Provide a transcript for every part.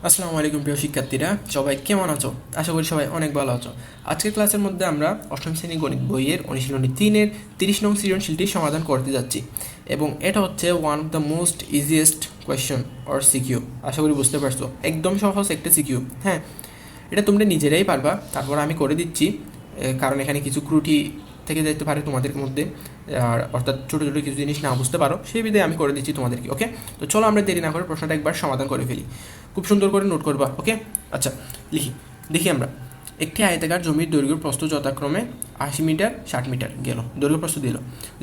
আসসালামু আলাইকুম প্রিয় শিক্ষার্থীরা, সবাই কেমন আছো? আশা করি সবাই অনেক ভালো আছো। আজকের ক্লাসের মধ্যে আমরা অষ্টম শ্রেণী গণিত বইয়ের অনুশীলনী 3-এর 30 নং সৃজনশীলটি সমাধান করতে যাচ্ছি, এবং এটা হচ্ছে one of the most easiest question or CQ. আশা করি বুঝতে পারছো, একদম সহজ একটা সিকিউ। হ্যাঁ, এটা তোমরা নিজেরাই পারবা, তারপর আমি করে দিচ্ছি, কারণ এখানে কিছু ত্রুটি থেকে যেতে পারে তোমাদের মধ্যে, আর অর্থাৎ ছোটো ছোটো কিছু জিনিস না বুঝতে পারো, সেই বিধে আমি করে দিচ্ছি তোমাদেরকে। ওকে, তো চলো আমরা দেরি না করে প্রশ্নটা একবার সমাধান করে ফেলি। খুব সুন্দর করে নোট করবা। ওকে, আচ্ছা দেখি আমরা। একটি আয়তাকার জমির দৈর্ঘ্য প্রস্থ যথাক্রমে 80 মিটার 60 মিটার গেল, দৈর্ঘ্য প্রস্থ দিল।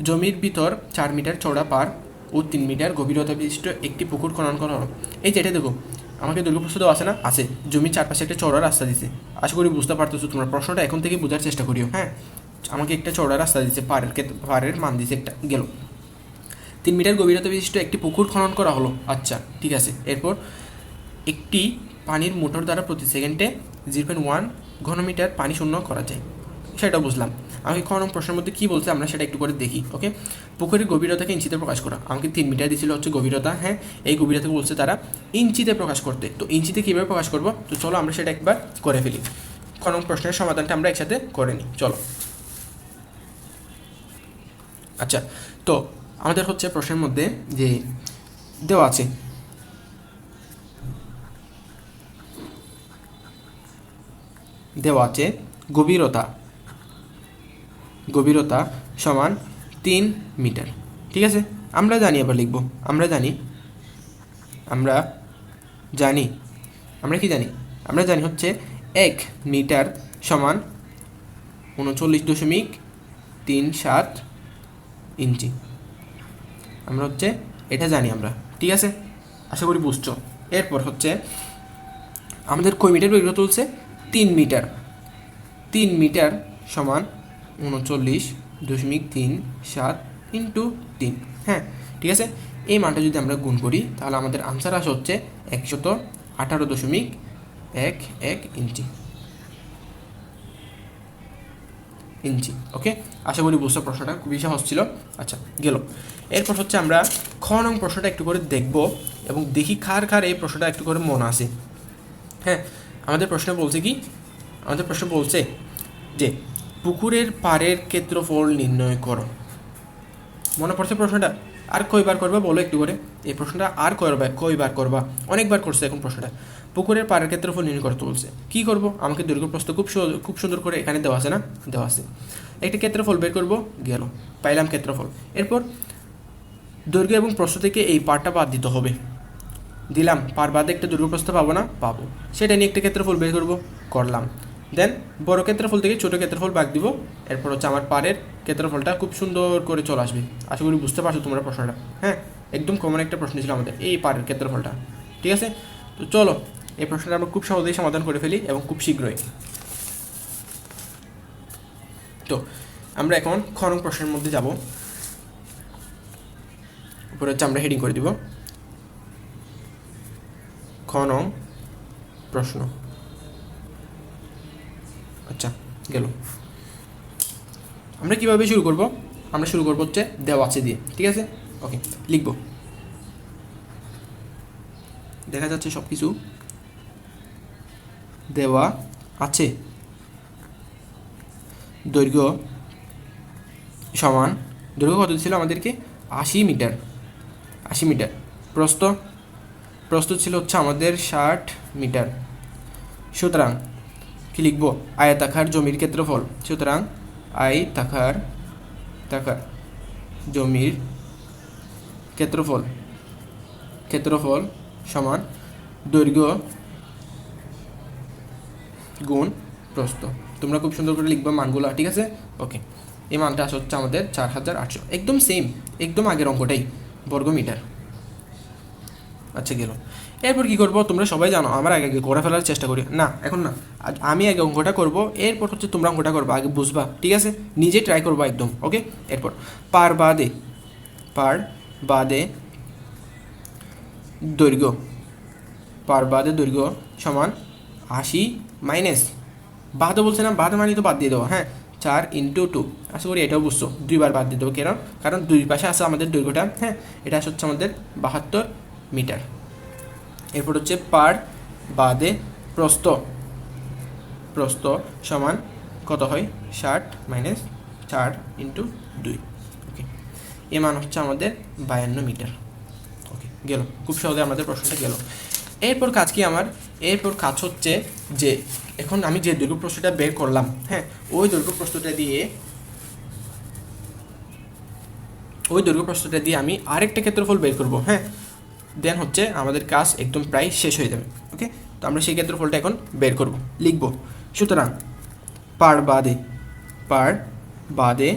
জমির ভিতর 4 মিটার চওড়া পার ও 3 মিটার গভীরতা বিশিষ্ট একটি পুকুর খনন করা হলো। এই যে এটা দেখো, আমাকে দৈর্ঘ্য প্রস্থ দেওয়া আছে না? আছে। জমির চারপাশে একটা চওড়া রাস্তা দিছে। আশা করি বুঝতে পারতেছো তোমরা। প্রশ্নটা এখন থেকে বোঝার চেষ্টা করিও। হ্যাঁ, আমাকে একটা চওড়া রাস্তা দিচ্ছে, পাড়ের মান দিছে একটা, গেল। 3 মিটার গভীরতা বিশিষ্ট একটি পুকুর খনন করা হলো। আচ্ছা, ঠিক আছে। এরপর একটি পানির মোটর দ্বারা প্রতি সেকেন্ডে 0.1 ঘনমিটার পানি শূন্য করা যায়, সেটা বুঝলাম। আমাকে খনন প্রশ্নের মধ্যে কী বলছে আমরা সেটা একটু করে দেখি। ওকে, পুকুরের গভীরতাকে ইঞ্চিতে প্রকাশ করা। আমাকে 3 মিটার দিয়েছিল হচ্ছে গভীরতা। হ্যাঁ, এই গভীরতাকে বলছে তারা ইঞ্চিতে প্রকাশ করতে। তো ইঞ্চিতে কীভাবে প্রকাশ করব? তো চলো আমরা সেটা একবার করে ফেলি। খনন প্রশ্নের সমাধানটা আমরা একসাথে করে নিই, চলো। আচ্ছা, তো আমাদের হচ্ছে প্রশ্নের মধ্যে যে দেওয়া আছে, গভীরতা সমান 3 মিটার। ঠিক আছে, আমরা জানি, আবার লিখব। আমরা জানি আমরা জানি হচ্ছে 1 মিটার সমান 39.37 ইঞ্চি। আমরা হচ্ছে এটা জানি আমরা। ঠিক আছে, আশা করি বুঝছো। এরপর হচ্ছে আমাদের কয় মিটার বের করতে বলছে? 3 মিটার। 3 মিটার সমান 39.37 ইন্টু 3। হ্যাঁ, ঠিক আছে। এই মানটা যদি আমরা গুণ করি তাহলে আমাদের আনসার আসে হচ্ছে 118.11 ইঞ্চি। ওকে, আশা করি বুঝতে প্রশ্নটা খুবই সহজ ছিল। আচ্ছা, গেল। এরপর হচ্ছে আমরা খ নং প্রশ্নটা একটু করে দেখব এবং দেখি কার এই প্রশ্নটা একটু করে মনে আছে। হ্যাঁ, আমাদের প্রশ্ন বলছে যে পুকুরের পাড়ের ক্ষেত্রফল নির্ণয় করো। মনে পড়ছে প্রশ্নটা? আর কয়বার করবা বলো একটু করে? এই প্রশ্নটা আর কয়বার করবা? অনেকবার করছে এখন প্রশ্নটা। পুকুরের পাড়ের ক্ষেত্রফল নির্ণয় করতে বলছে। কী করব? আমাকে দৈর্ঘ্য প্রস্থ খুব সুন্দর করে এখানে দেওয়া আছে না? দেওয়া আছে। একটা ক্ষেত্রফল বের করব, গেল, পাইলাম ক্ষেত্রফল। এরপর দৈর্ঘ্য এবং প্রস্থ থেকে এই পার্টটা বাদ দিতে হবে, দিলাম। পার বাদে একটা দৈর্ঘ্য প্রস্থ পাবো না? পাবো। সেটা নিয়ে একটা ক্ষেত্রফল বের করব, করলাম। দেন বড় ক্ষেত্রফল থেকে ছোটো ক্ষেত্রফল বাদ দিব। এরপর হচ্ছে আমার পাড়ের ক্ষেত্রফলটা খুব সুন্দর করে চলে আসবে। আশা করি বুঝতে পারছো তোমরা প্রশ্নটা। হ্যাঁ, একদম কমন একটা প্রশ্ন ছিল আমাদের এই পাড়ের ক্ষেত্রফলটা। ঠিক আছে, তো চলো এই প্রশ্নটা আমরা খুব সহজেই সমাধান করে ফেলি এবং খুব শীঘ্রই। তো আমরা এখন খ নং প্রশ্নের মধ্যে যাব। উপরে হচ্ছে আমরা হেডিং করে দিব খ নং প্রশ্ন। আচ্ছা, গেল। আমরা কীভাবে শুরু করব? আমরা শুরু করবো হচ্ছে দেওয়া আছে দিয়ে। ঠিক আছে, ওকে, লিখব। দেখা যাচ্ছে সব কিছু দেওয়া আছে। দৈর্ঘ্য সমান, দৈর্ঘ্য কত ছিল আমাদেরকে? 80 মিটার। প্রস্থ ছিল হচ্ছে আমাদের 60 মিটার। সুতরাং কি লিখব? আয়তাকার জমির ক্ষেত্রফল। সুতরাং আয়তাকার জমির ক্ষেত্রফল সমান দৈর্ঘ্য গুণ প্রস্থ। তোমরা খুব সুন্দর করে লিখবা মানগুলো। ঠিক আছে, ওকে। এই মানটা আসা হচ্ছে আমাদের 4800, একদম সেম, একদম আগের অঙ্কটাই, বর্গ মিটার। আচ্ছা, গেল। এরপর কী করবো তোমরা সবাই জানো, আমার আগে করে ফেলার চেষ্টা করি না, এখন না, আমি আগে অঙ্কটা করব, এরপর হচ্ছে তোমরা অঙ্কটা করবা, আগে বুঝবা। ঠিক আছে, নিজে ট্রাই করবা একদম। ওকে, এরপর পার বাদে দৈর্ঘ্য সমান 80 মাইনাস, বাদও বলছে না, বাদ মানে তো বাদ দিয়ে দেবো। হ্যাঁ, 4 ইন্টু 2। আশা করি এটাও বুঝছো, 2বার বাদ দিয়ে দেবো। কারণ দুই পাশে আছে আমাদের দৈর্ঘ্যটা। হ্যাঁ, এটা হচ্ছে আমাদের 72 মিটার। এরপর হচ্ছে পার বাদে প্রস্থ প্রস্থ সমান কত হয় 60 মাইনাস 4 ইন্টু 2। ওকে, এ মান হচ্ছে আমাদের 52 মিটার। ওকে, গেল, খুব সহজে আমাদের প্রশ্নটা গেল। এরপর কাজ কি আমার? এরপর কাজ হচ্ছে যে এখন আমি যে দৈর্ঘ্য প্রস্থটা বের করলাম, হ্যাঁ, ওই দৈর্ঘ্য প্রস্থটা দিয়ে আমি আরেকটা ক্ষেত্রফল বের করব, হ্যাঁ, দেন হচ্ছে আমাদের কাজ একদম প্রায় শেষ হয়ে যাবে। ওকে, তো আমরা সেই ক্ষেত্রফলটা এখন বের করব, লিখব। সুতরাং পার বাদে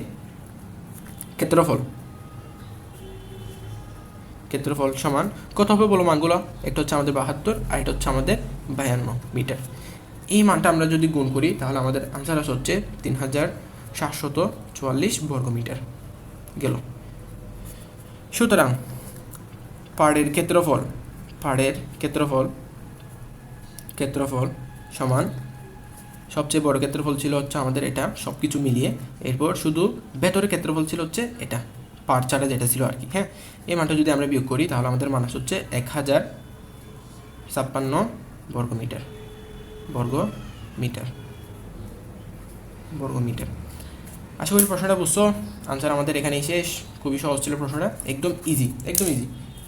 ক্ষেত্রফল সমান কত হবে বলো মানগুলো? একটা হচ্ছে আমাদের 72 আর এটা হচ্ছে আমাদের 52 মিটার। এই মানটা আমরা যদি গুণ করি তাহলে আমাদের আনসার হচ্ছে 3744 বর্গ মিটার। গেল। সুতরাং পাড়ের ক্ষেত্রফল সমান সবচেয়ে বড় ক্ষেত্রফল ছিল হচ্ছে আমাদের এটা, সব কিছু মিলিয়ে। এরপর শুধু ভেতরের ক্ষেত্রফল ছিল হচ্ছে এটা, পাড় ছাড়া যেটা ছিল আর কি, হ্যাঁ। এই মানটা যদি আমরা বিয়োগ করি তাহলে আমাদের মান হচ্ছে 1056 বর্গ মিটার। আশা করি প্রশ্নটা বুঝছো। আনসার আমাদের এখানেই শেষ। খুবই সহজ ছিল প্রশ্নটা, একদম ইজি।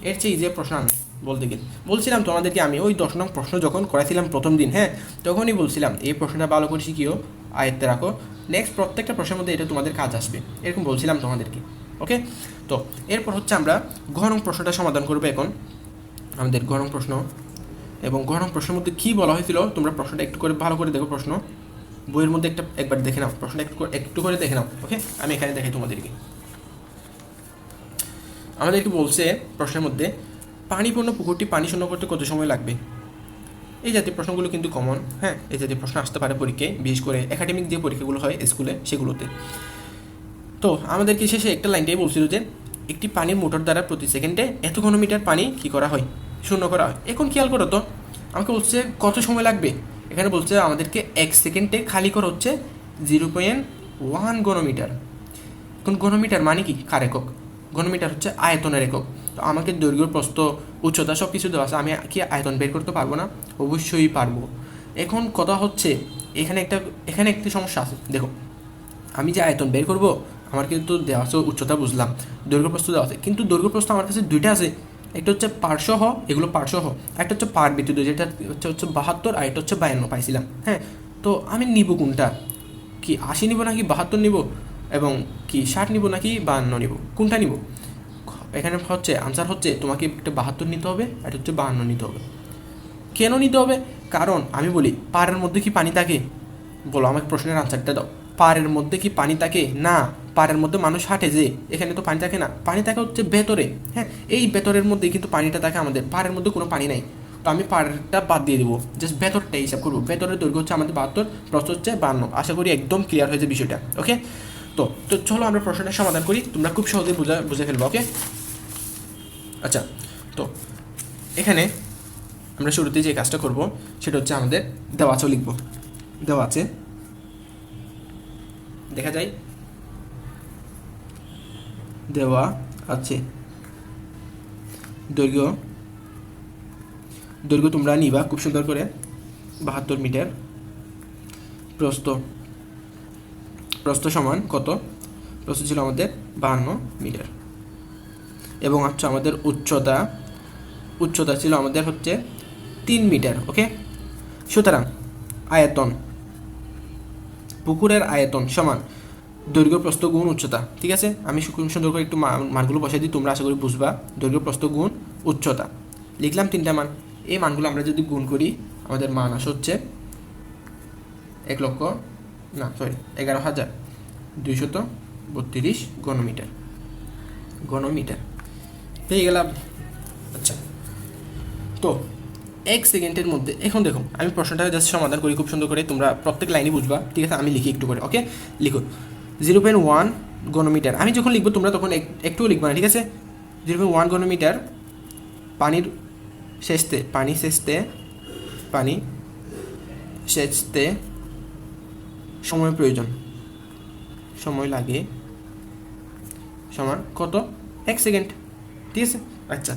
এর চেয়ে ইজি প্রশ্ন আমি বলতে গেলে বলছিলাম তোমাদেরকে, আমি ওই 10 নং প্রশ্ন যখন করাইছিলাম প্রথম দিন, হ্যাঁ, তখনই বলছিলাম এই প্রশ্নটা ভালো করে শিখিও, আয়ত্তে রাখো, নেক্সট প্রত্যেকটা প্রশ্নের মধ্যে এটা তোমাদের কাজ আসবে, এরকম বলছিলাম তোমাদেরকে। ওকে, তো এরপর হচ্ছে আমরা ঘ নং প্রশ্নটা সমাধান করবো এখন, আমাদের ঘ নং প্রশ্ন। এবং ঘ নং প্রশ্নের মধ্যে কী বলা হয়েছিল তোমরা প্রশ্নটা একটু করে ভালো করে দেখো, প্রশ্ন বইয়ের মধ্যে একবার দেখে নাও, প্রশ্নটা একটু করে দেখে নাও। ওকে, আমি এখানে দেখাই তোমাদেরকে। আমাদেরকে বলছে প্রশ্নের মধ্যে পানিপূর্ণ পুকুরটি পানি শূন্য করতে কত সময় লাগবে। এই জাতীয় প্রশ্নগুলো কিন্তু কমন, হ্যাঁ, এই জাতীয় প্রশ্ন আসতে পারে পরীক্ষায়, বিশেষ করে একাডেমিক যে পরীক্ষাগুলো হয় স্কুলে সেগুলোতে। তো আমাদেরকে শেষে একটা লাইনটাই বলছিল যে একটি পানির মোটর দ্বারা প্রতি সেকেন্ডে এত ঘনমিটার পানি কী করা হয়, শূন্য করা হয়। এখন খেয়াল করো তো, আমাকে বলছে কত সময় লাগবে। এখানে বলছে আমাদেরকে 1 সেকেন্ডে খালি করা হচ্ছে 0.1 ঘনমিটার। এখন ঘনমিটার মানে কি? কার একক? ঘনমিটার হচ্ছে আয়তনের একক। তো আমাকে দৈর্ঘ্য, প্রস্থ, উচ্চতা সব কিছু দেওয়া আছে, আমি কি আয়তন বের করতে পারবো না? অবশ্যই পারবো। এখন কথা হচ্ছে এখানে একটি সমস্যা আছে। দেখো, আমি যে আয়তন বের করব, আমার কিন্তু দেওয়া আছে উচ্চতা, বুঝলাম, দৈর্ঘ্য প্রস্থ দেওয়া আছে, কিন্তু দৈর্ঘ্য প্রস্থ আমার কাছে দুইটা আছে, একটা হচ্ছে পার্শ্বসহ, এগুলো পার্শ্বসহ, একটা হচ্ছে পার ব্যতীত, যেটা হচ্ছে 72 আর এটা হচ্ছে 52 পাইছিলাম, হ্যাঁ। তো আমি নিব কোনটা? কি 80 নিব নাকি 72 নিব, এবং কি 60 নিব নাকি 52 নিব, কোনটা নিব? এখানে হচ্ছে আনসার হচ্ছে তোমাকে একটা 72 নিতে হবে, আর হচ্ছে 52 নিতে হবে। কেন নিতে হবে? কারণ আমি বলি, পাড়ের মধ্যে কি পানি থাকে? বলো, আমাকে প্রশ্নের আনসারটা দাও। পাড়ের মধ্যে কি পানি থাকে? না। পাড়ের মধ্যে মানুষ হাঁটে যে, এখানে তো পানি থাকে না, পানি থাকে হচ্ছে ভেতরে, হ্যাঁ, এই ভেতরের মধ্যেই কিন্তু পানিটা থাকে আমাদের, পাড়ের মধ্যে কোনো পানি নাই। তো আমি পাড়টা বাদ দিয়ে দেবো, জাস্ট ভেতরটা হিসাব করবো। ভেতরের দৈর্ঘ্য হচ্ছে আমাদের 72, প্রস্থ হচ্ছে 52। আশা করি একদম ক্লিয়ার হয়েছে বিষয়টা। ওকে, তো চলো আমরা প্রশ্নটা সমাধান করি, তোমরা খুব সহজে বুঝে ফেলবো। ওকে, আচ্ছা, তো এখানে আমরা শুরুতে যে কাজটা করব সেটা হচ্ছে আমাদের দেওয়া আছে, লিখব। দেওয়া আছে, দেখা যায়, দেওয়া আছে দৈর্ঘ্য তোমরা নিবা খুব সুন্দর করে 72 মিটার। প্রস্থ সমান কত? প্রস্থ ছিল আমাদের 52 মিটার। এবং হচ্ছে আমাদের উচ্চতা ছিল আমাদের হচ্ছে 3 মিটার। ওকে, সুতরাং পুকুরের আয়তন সমান দৈর্ঘ্য প্রস্থ গুণ উচ্চতা। ঠিক আছে, আমি সুন্দর করে একটু মানগুলো বসাই দিই, তোমরা আশা করি বুঝবা। দৈর্ঘ্য প্রস্থ গুণ উচ্চতা লিখলাম, 3টা মান। এই মানগুলো আমরা যদি গুণ করি আমাদের মান হচ্ছে 11,232 ঘনমিটার পেয়ে গেলাম। আচ্ছা, তো 1 সেকেন্ডের মধ্যে, এখন দেখো আমি প্রশ্নটা জাস্ট সমাধান করি খুব সুন্দর করে, তোমরা প্রত্যেক লাইনই বুঝবা। ঠিক আছে, আমি লিখি একটু করে। ওকে, লিখো 0.1 ঘনমিটার। আমি যখন লিখবো তোমরা তখন একটুও লিখবা না, ঠিক আছে। 0.1 ঘনমিটার পানি সেচতে সময় লাগে সমান কত? 1 সেকেন্ড। ঠিক আছে, আচ্ছা,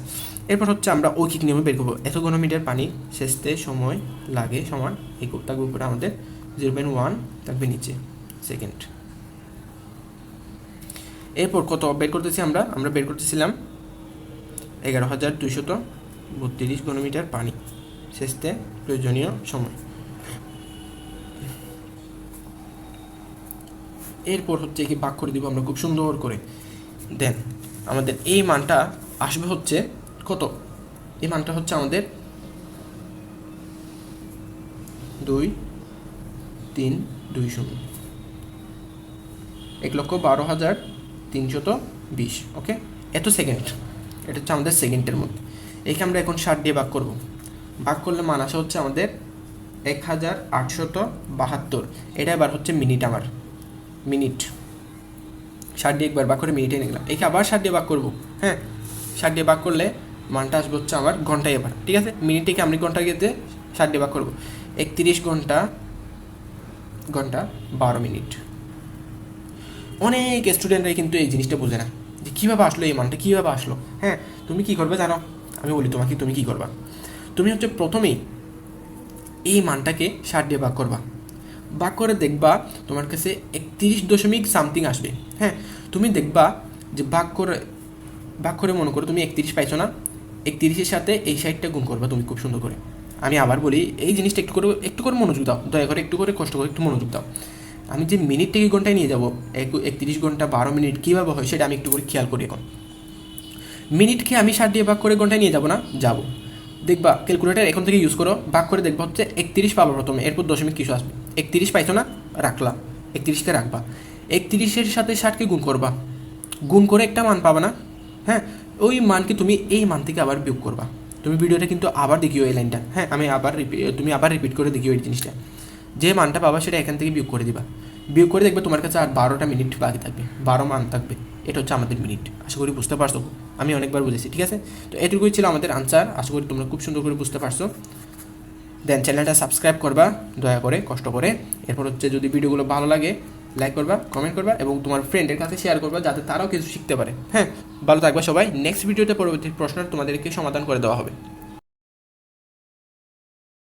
এরপর হচ্ছে আমরা ঐকিক নিয়মে বের করবো। এত ঘনমিটার পানি সেচতে সময় লাগে সমান একক থাকবে উপরে আমাদের 0.1 থাকবে নিচে সেকেন্ড। এরপর কত বের করতেছি আমরা বের করতেছিলাম 11,232 ঘনমিটার পানি সেচতে প্রয়োজনীয় সময়। এরপর হচ্ছে কি ভাগ করে দিব আমরা খুব সুন্দর করে। দেন আমাদের এই মানটা আসবে হচ্ছে কত, এই মানটা হচ্ছে আমাদের 2320 1,12,320 ওকে। এত সেকেন্ড, এটা হচ্ছে আমাদের সেকেন্ডের মধ্যে। এখানে আমরা এখন 60 দিয়ে ভাগ করব। ভাগ করলে মান আসা হচ্ছে আমাদের 1872। এটা এবার হচ্ছে মিনিট, আমার মিনিট 60 দিয়ে একবার ভাগ করে মিনিটে নিয়ে গেলাম। একে আবার 60 দিয়ে ভাগ করবো। হ্যাঁ, 60 দিয়ে ভাগ করলে মানটা আসবে হচ্ছে আমার ঘন্টায় এবার, ঠিক আছে। মিনিটকে আমি ঘন্টা গেতে 60 দিয়ে ভাগ করবো। 31 ঘন্টা 12 মিনিট। অনেক স্টুডেন্টরাই কিন্তু এই জিনিসটা বোঝে না যে কীভাবে আসলো এই মানটা, কীভাবে আসলো। হ্যাঁ, তুমি কী করবে জানো, আমি বলি তোমাকে তুমি কী করবা। তুমি হচ্ছে প্রথমেই এই মানটাকে 60 দিয়ে ভাগ করবা। ভাগ করে দেখবা তোমার কাছে 31 সামথিং আসবে। হ্যাঁ, তুমি দেখবা যে ভাগ করে মনে করো তুমি 31 পাইছো না, 31-এর সাথে এই 60টা গুণ করবা তুমি খুব সুন্দর করে। আমি আবার বলি, এই জিনিসটা একটু করে মনোযোগ দাও, দয়া করে একটু করে কষ্ট করে একটু মনোযোগ দাও। আমি যে মিনিটটাকে ঘন্টায় নিয়ে যাবো, 31 ঘন্টা 12 মিনিট কীভাবে হয় সেটা আমি একটু করে খেয়াল করি। এখন মিনিটকে আমি 60 দিয়ে ভাগ করে ঘন্টায় নিয়ে যাবো না, যাবো। দেখবা ক্যালকুলেটার এখন থেকে ইউজ করো, ভাগ করে দেখবা হচ্ছে 31 পাবো প্রথমে, এরপর দশমিক কিছু আসবে। 31 পাইছো না, রাখলা, 31কে রাখবা। 31-এর সাথে 60কে গুণ করবা, গুণ করে একটা মান পাবা না। হ্যাঁ, ওই মানকে তুমি এই মান থেকে আবার বিয়োগ করবা। তুমি ভিডিওটা কিন্তু আবার দেখিও এই লাইনটা। হ্যাঁ, তুমি আবার রিপিট করে দেখিও এই জিনিসটা। যে মানটা পাবা সেটা এখান থেকে বিয়োগ করে দিবা। বিয়োগ করে দেখবে তোমার কাছে আর 12টা মিনিট বাকি থাকবে, 12 মান থাকবে। এটা হচ্ছে আমাদের মিনিট। আশা করি বুঝতে পারছো, আমি অনেকবার বুঝেছি, ঠিক আছে। তো এটুকুই ছিল আমাদের আনসার। আশা করি তোমরা খুব সুন্দর করে বুঝতে পারছো। দেন চ্যানেলটা সাবস্ক্রাইব করবা দয়া করে, কষ্ট করে। এরপর হচ্ছে যদি ভিডিওগুলো ভালো লাগে লাইক করবা, কমেন্ট করবা এবং তোমার ফ্রেন্ডের কাছে শেয়ার করবা যাতে তারাও কিছু শিখতে পারে। হ্যাঁ, ভালো থাকবা সবাই। নেক্সট ভিডিওতে পরবর্তী প্রশ্ন তোমাদেরকে সমাধান করে দেওয়া হবে।